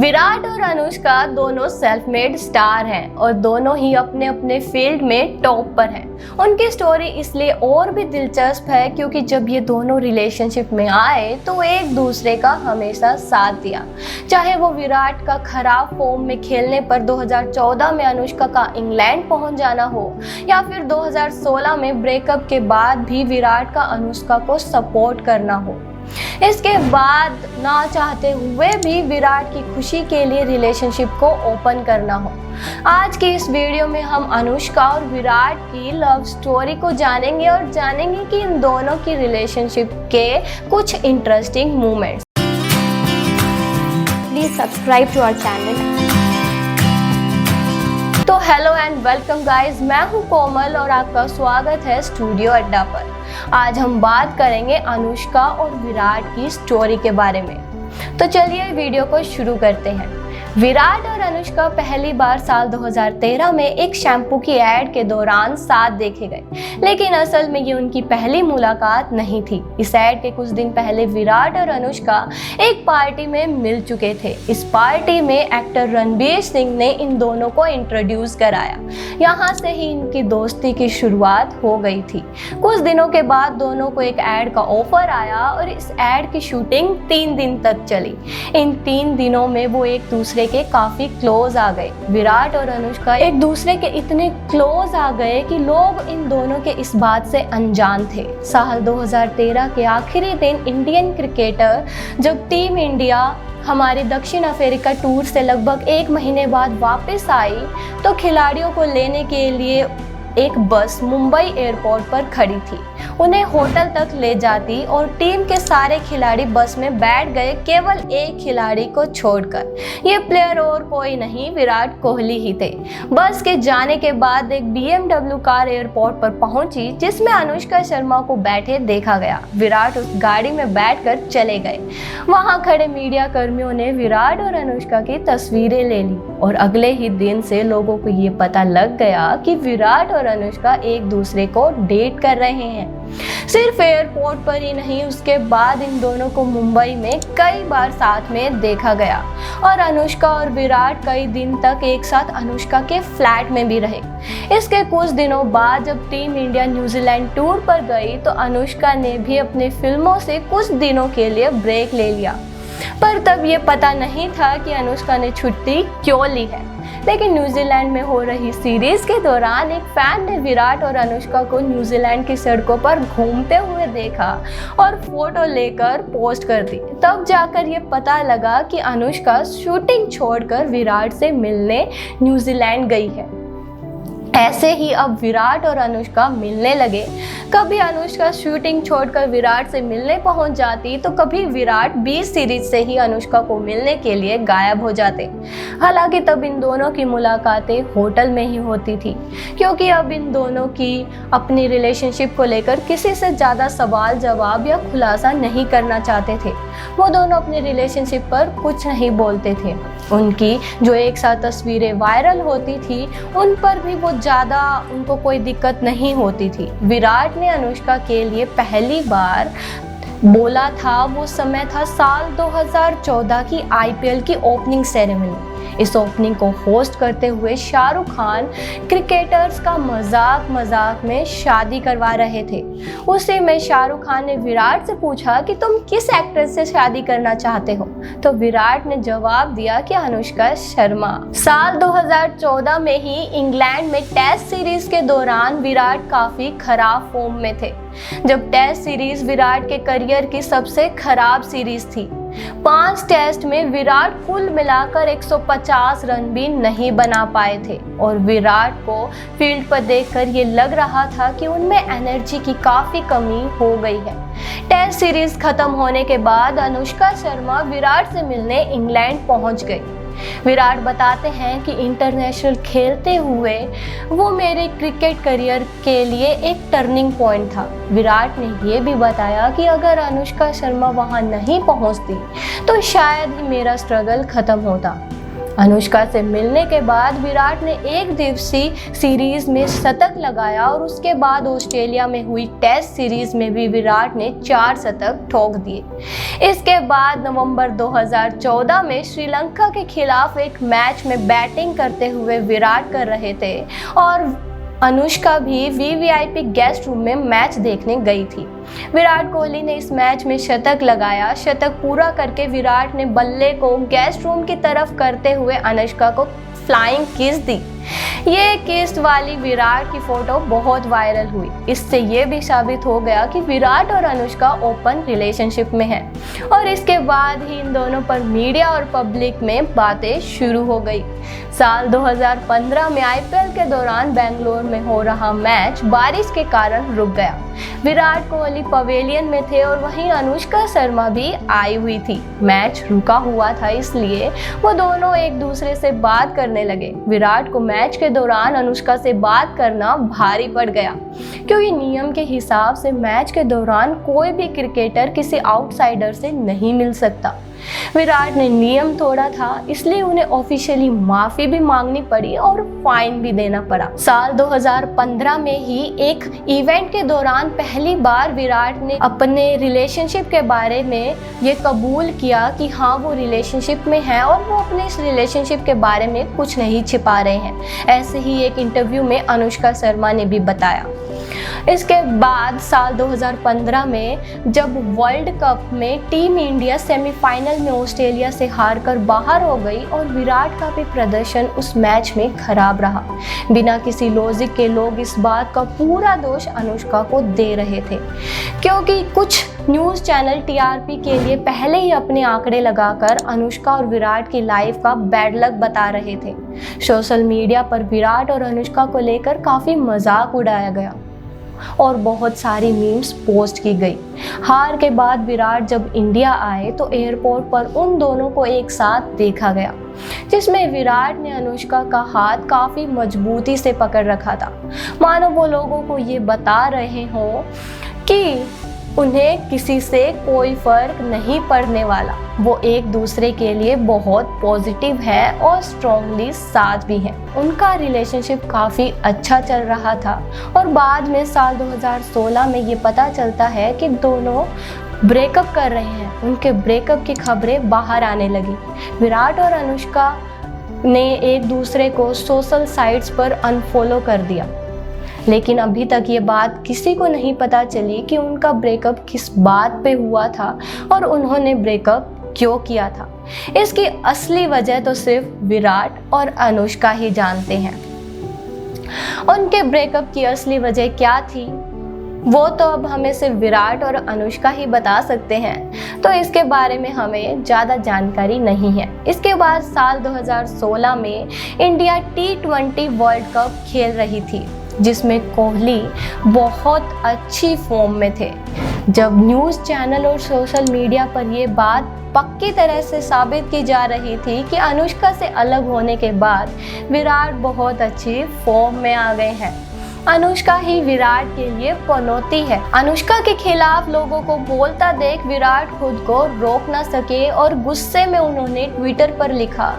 विराट और अनुष्का दोनों self made star हैं और दोनों ही अपने अपने फील्ड में टॉप पर हैं। उनकी स्टोरी इसलिए और भी दिलचस्प है क्योंकि जब ये दोनों रिलेशनशिप में आए तो एक दूसरे का हमेशा साथ दिया। चाहे वो विराट का खराब फॉर्म में खेलने पर 2014 में अनुष्का का इंग्लैंड पहुंच जाना हो या फिर 2016 में ब्रेकअप के बाद भी विराट का अनुष्का को सपोर्ट करना हो। इसके बाद ना चाहते हुए भी विराट की खुशी के लिए रिलेशनशिप को ओपन करना हो। आज की इस वीडियो में हम अनुष्का और विराट की लव स्टोरी को जानेंगे और जानेंगे कि इन दोनों की रिलेशनशिप के कुछ interesting moments. Please subscribe to our channel. तो हेलो एंड वेलकम गाइस, मैं हूं कोमल और आपका स्वागत है स्टूडियो अड्डा पर। आज हम बात करेंगे अनुष्का और विराट की स्टोरी के बारे में। तो चलिए वीडियो को शुरू करते हैं। विराट और अनुष्का पहली बार साल 2013 में एक शैम्पू की एड के दौरान साथ देखे गए, लेकिन असल में ये उनकी पहली मुलाकात नहीं थी। इस एड के कुछ दिन पहले विराट और अनुष्का एक पार्टी में मिल चुके थे। इस पार्टी में एक्टर रणवीर सिंह ने इन दोनों को इंट्रोड्यूस कराया। यहाँ से ही इनकी दोस्ती की शुरुआत हो गई थी। कुछ दिनों के बाद दोनों को एक एड का ऑफर आया और इस एड की शूटिंग 3 दिन तक चली। इन 3 दिनों में वो एक दूसरे के काफी क्लोज आ गए। विराट और अनुष्का एक दूसरे के इतने क्लोज आ गए कि लोग इन दोनों के इस बात से अनजान थे। साल 2013 के आखिरी दिन इंडियन क्रिकेटर जब टीम इंडिया हमारे दक्षिण अफ्रीका टूर से लगभग 1 महीने बाद वापस आई तो खिलाड़ियों को लेने के लिए एक बस मुंबई एयरपोर्ट पर खड़ी थी। उन्हें होटल तक ले जाती और टीम के सारे खिलाड़ी बस में बैठ गए, केवल एक खिलाड़ी को छोड़कर। ये प्लेयर और कोई नहीं, विराट कोहली ही थे। बस के जाने के बाद एक BMW कार एयरपोर्ट पर पहुंची जिसमें अनुष्का शर्मा को बैठे देखा गया। विराट उस गाड़ी में बैठकर चले गए। वहां खड़े मीडिया कर्मियों ने विराट और अनुष्का की तस्वीरें ले ली और अगले ही दिन से लोगों को ये पता लग गया कि विराट और अनुष्का एक दूसरे को डेट कर रहे हैं। सिर्फ एयरपोर्ट पर ही नहीं, उसके बाद इन दोनों को मुंबई में कई बार साथ में देखा गया और अनुष्का और विराट कई दिन तक एक साथ अनुष्का के फ्लैट में भी रहे। इसके कुछ दिनों बाद जब टीम इंडिया न्यूजीलैंड टूर पर गई तो अनुष्का ने भी अपनी फिल्मों से कुछ दिनों के लिए ब्रेक ले लिया, पर तब ये पता नहीं था कि अनुष्का ने छुट्टी क्यों ली है। लेकिन न्यूजीलैंड में हो रही सीरीज के दौरान एक फैन ने विराट और अनुष्का को न्यूजीलैंड की सड़कों पर घूमते हुए देखा और फोटो लेकर पोस्ट कर दी। तब जाकर ये पता लगा कि अनुष्का शूटिंग छोड़कर विराट से मिलने न्यूजीलैंड गई है। ऐसे ही अब विराट और अनुष्का मिलने लगे। कभी अनुष्का शूटिंग छोड़कर विराट से मिलने पहुंच जाती तो कभी विराट 20 सीरीज से ही अनुष्का को मिलने के लिए गायब हो जाते। हालांकि तब इन दोनों की मुलाकातें होटल में ही होती थी क्योंकि अब इन दोनों की अपनी रिलेशनशिप को लेकर किसी से ज़्यादा सवाल जवाब या खुलासा नहीं करना चाहते थे। वो दोनों अपनी रिलेशनशिप पर कुछ नहीं बोलते थे। उनकी जो एक साथ तस्वीरें वायरल होती थी उन पर भी वो ज़्यादा उनको कोई दिक्कत नहीं होती थी। विराट ने अनुष्का के लिए पहली बार बोला था, वो समय था साल 2014 की IPL की ओपनिंग सेरेमनी। इस ओपनिंग को होस्ट करते हुए शाहरुख खान क्रिकेटर्स का मजाक में शादी करवा रहे थे। उसी में शाहरुख खान ने विराट से पूछा कि तुम किस एक्ट्रेस से शादी करना चाहते हो, तो विराट ने जवाब दिया कि अनुष्का शर्मा। साल 2014 में ही इंग्लैंड में टेस्ट सीरीज के दौरान विराट काफी खराब फॉर्म में थे। जब टेस्ट सीरीज विराट के करियर की सबसे खराब सीरीज थी। 5 टेस्ट में विराट कुल मिलाकर 150 रन भी नहीं बना पाए थे और विराट को फील्ड पर देखकर ये लग रहा था कि उनमें एनर्जी की काफ़ी कमी हो गई है। टेस्ट सीरीज खत्म होने के बाद अनुष्का शर्मा विराट से मिलने इंग्लैंड पहुंच गई। विराट बताते हैं कि इंटरनेशनल खेलते हुए वो मेरे क्रिकेट करियर के लिए एक टर्निंग पॉइंट था। विराट ने ये भी बताया कि अगर अनुष्का शर्मा वहाँ नहीं पहुँचती तो शायद ही मेरा स्ट्रगल ख़त्म होता। अनुष्का से मिलने के बाद विराट ने एक दिवसीय सीरीज में शतक लगाया और उसके बाद ऑस्ट्रेलिया में हुई टेस्ट सीरीज में भी विराट ने 4 शतक ठोक दिए। इसके बाद नवंबर 2014 में श्रीलंका के खिलाफ एक मैच में बैटिंग करते हुए विराट कर रहे थे और अनुष्का भी वीवीआईपी गेस्ट रूम में मैच देखने गई थी। विराट कोहली ने इस मैच में शतक लगाया। शतक पूरा करके विराट ने बल्ले को गेस्ट रूम की तरफ करते हुए अनुष्का को फ्लाइंग किस दी। ये किस वाली विराट की फोटो बहुत वायरल हुई। इससे ये भी साबित हो गया कि विराट और अनुष्का ओपन रिलेशनशिप में हैं और इसके बाद ही इन दोनों पर मीडिया और पब्लिक में बातें शुरू हो गई। साल 2015 में आईपीएल के दौरान बेंगलोर में हो रहा मैच बारिश के कारण रुक गया। विराट कोहली पवेलियन में थे और वहीं अनुष्का शर्मा भी आई हुई थी। मैच रुका हुआ था, इसलिए वो दोनों एक दूसरे से बात करने लगे। विराट को मैच के दौरान अनुष्का से बात करना भारी पड़ गया क्योंकि नियम के हिसाब से मैच के दौरान कोई भी क्रिकेटर किसी आउटसाइडर से नहीं मिल सकता। विराट ने नियम तोड़ा था, इसलिए उन्हें ऑफिशियली माफी भी मांगनी पड़ी और फाइन भी देना पड़ा। साल 2015 में ही एक इवेंट के दौरान पहली बार विराट ने अपने रिलेशनशिप के बारे में ये कबूल किया कि हाँ वो रिलेशनशिप में है और वो अपने इस रिलेशनशिप के बारे में कुछ नहीं छिपा रहे हैं। ऐसे ही एक इंटरव्यू में अनुष्का शर्मा ने भी बताया। इसके बाद साल 2015 में जब वर्ल्ड कप में टीम इंडिया सेमीफाइनल में ऑस्ट्रेलिया से हारकर बाहर हो गई और विराट का भी प्रदर्शन उस मैच में खराब रहा। बिना किसी लॉजिक के लोग इस बात का पूरा दोष अनुष्का को दे रहे थे क्योंकि कुछ न्यूज़ चैनल टीआरपी के लिए पहले ही अपने आंकड़े लगाकर अनुष्का और विराट की लाइफ का बैड लक बता रहे थे। सोशल मीडिया पर विराट और अनुष्का को लेकर काफ़ी मजाक उड़ाया गया और बहुत सारी मीम्स पोस्ट की गई। हार के बाद विराट जब इंडिया आए तो एयरपोर्ट पर उन दोनों को एक साथ देखा गया, जिसमें विराट ने अनुष्का का हाथ काफ़ी मजबूती से पकड़ रखा था, मानो वो लोगों को ये बता रहे हों कि उन्हें किसी से कोई फर्क नहीं पड़ने वाला। वो एक दूसरे के लिए बहुत पॉजिटिव है और स्ट्रॉन्गली साथ भी हैं। उनका रिलेशनशिप काफ़ी अच्छा चल रहा था और बाद में साल 2016 में ये पता चलता है कि दोनों ब्रेकअप कर रहे हैं। उनके ब्रेकअप की खबरें बाहर आने लगी। विराट और अनुष्का ने एक दूसरे को सोशल साइट्स पर अनफॉलो कर दिया, लेकिन अभी तक ये बात किसी को नहीं पता चली कि उनका ब्रेकअप किस बात पे हुआ था और उन्होंने ब्रेकअप क्यों किया था। इसकी असली वजह तो सिर्फ विराट और अनुष्का ही जानते हैं। उनके ब्रेकअप की असली वजह क्या थी वो तो अब हमें सिर्फ विराट और अनुष्का ही बता सकते हैं, तो इसके बारे में हमें ज़्यादा जानकारी नहीं है। इसके बाद साल 2016 में इंडिया T20 वर्ल्ड कप खेल रही थी, जिसमें कोहली बहुत अच्छी फॉर्म में थे। जब न्यूज़ चैनल और सोशल मीडिया पर ये बात पक्की तरह से साबित की जा रही थी कि अनुष्का से अलग होने के बाद विराट बहुत अच्छी फॉर्म में आ गए हैं। अनुष्का ही विराट के लिए पनौती है। अनुष्का के खिलाफ लोगों को बोलता देख विराट खुद को रोक ना सके और गुस्से में उन्होंने ट्विटर पर लिखा,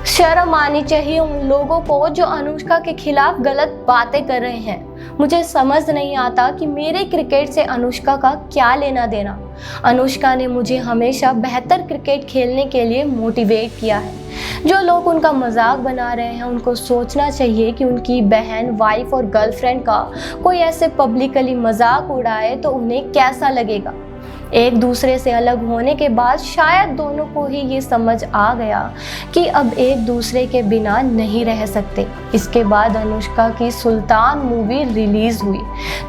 शर्म आनी चाहिए उन लोगों को जो अनुष्का के खिलाफ गलत बातें कर रहे हैं। मुझे समझ नहीं आता कि मेरे क्रिकेट से अनुष्का का क्या लेना देना। अनुष्का ने मुझे हमेशा बेहतर क्रिकेट खेलने के लिए मोटिवेट किया है। जो लोग उनका मजाक बना रहे हैं उनको सोचना चाहिए कि उनकी बहन, वाइफ और गर्लफ्रेंड का कोई ऐसे पब्लिकली मजाक उड़ाए तो उन्हें कैसा लगेगा। एक दूसरे से अलग होने के बाद शायद दोनों को ही ये समझ आ गया कि अब एक दूसरे के बिना नहीं रह सकते। इसके बाद अनुष्का की सुल्तान मूवी रिलीज हुई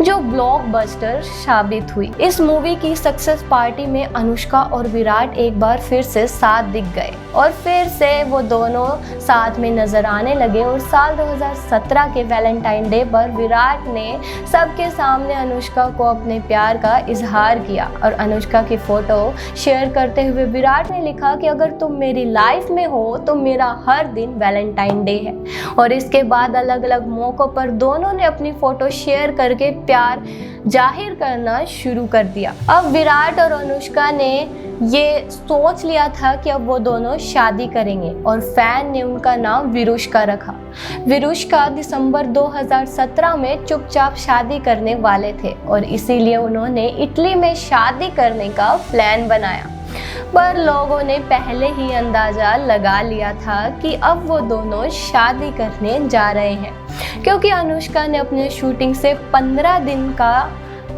जो ब्लॉकबस्टर साबित हुई। इस मूवी की सक्सेस पार्टी में अनुष्का और विराट एक बार फिर से साथ दिख गए और फिर से वो दोनों साथ में नजर आने लगे और साल 2017 के वैलेंटाइन डे पर विराट ने सबके सामने अनुष्का को अपने प्यार का इजहार किया और अनुष्का की फोटो शेयर करते हुए विराट ने लिखा कि अगर तुम मेरी लाइफ में हो तो मेरा हर दिन वैलेंटाइन डे है। और इसके बाद अलग अलग मौक़ों पर दोनों ने अपनी फोटो शेयर करके प्यार जाहिर करना शुरू कर दिया। अब विराट और अनुष्का ने ये सोच लिया था कि अब वो दोनों शादी करेंगे और फैन ने उनका नाम विरुष्का रखा। विरुष्का दिसंबर 2017 में चुपचाप शादी करने वाले थे और इसीलिए उन्होंने इटली में शादी करने का प्लान बनाया। पर लोगों ने पहले ही अंदाजा लगा लिया था कि अब वो दोनों शादी करने जा रहे हैं, क्योंकि अनुष्का ने अपने शूटिंग से 15 दिन का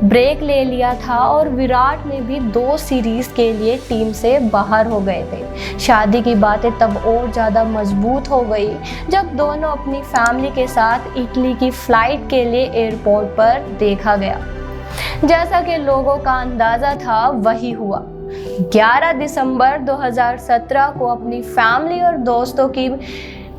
ब्रेक ले लिया था और विराट ने भी 2 सीरीज के लिए टीम से बाहर हो गए थे। शादी की बातें तब और ज़्यादा मजबूत हो गई जब दोनों अपनी फैमिली के साथ इटली की फ़्लाइट के लिए एयरपोर्ट पर देखा गया। जैसा कि लोगों का अंदाज़ा था वही हुआ। 11 दिसंबर 2017 को अपनी फैमिली और दोस्तों की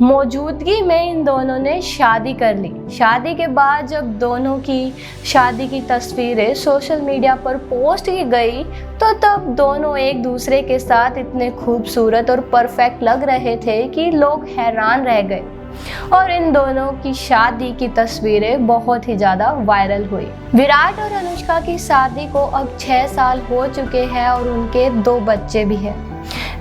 मौजूदगी में इन दोनों ने शादी कर ली। शादी के बाद जब दोनों की शादी की तस्वीरें सोशल मीडिया पर पोस्ट की गई तो तब दोनों एक दूसरे के साथ इतने खूबसूरत और परफेक्ट लग रहे थे कि लोग हैरान रह गए और इन दोनों की शादी की तस्वीरें बहुत ही ज़्यादा वायरल हुई। विराट और अनुष्का की शादी को अब 6 साल हो चुके हैं और उनके 2 बच्चे भी हैं।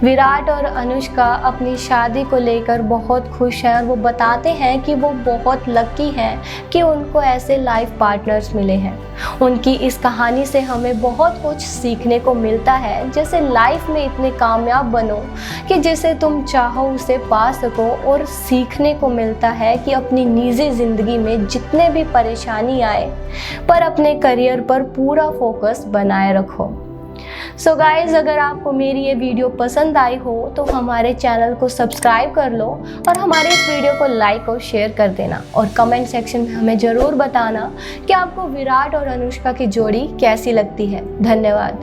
विराट और अनुष्का अपनी शादी को लेकर बहुत खुश हैं और वो बताते हैं कि वो बहुत लकी हैं कि उनको ऐसे लाइफ पार्टनर्स मिले हैं। उनकी इस कहानी से हमें बहुत कुछ सीखने को मिलता है, जैसे लाइफ में इतने कामयाब बनो कि जिसे तुम चाहो उसे पा सको, और सीखने को मिलता है कि अपनी निजी ज़िंदगी में जितने भी परेशानी आए पर अपने करियर पर पूरा फोकस बनाए रखो। सो गाइज़, अगर आपको मेरी ये वीडियो पसंद आई हो तो हमारे चैनल को सब्सक्राइब कर लो और हमारे इस वीडियो को लाइक और शेयर कर देना, और कमेंट सेक्शन में हमें ज़रूर बताना कि आपको विराट और अनुष्का की जोड़ी कैसी लगती है। धन्यवाद।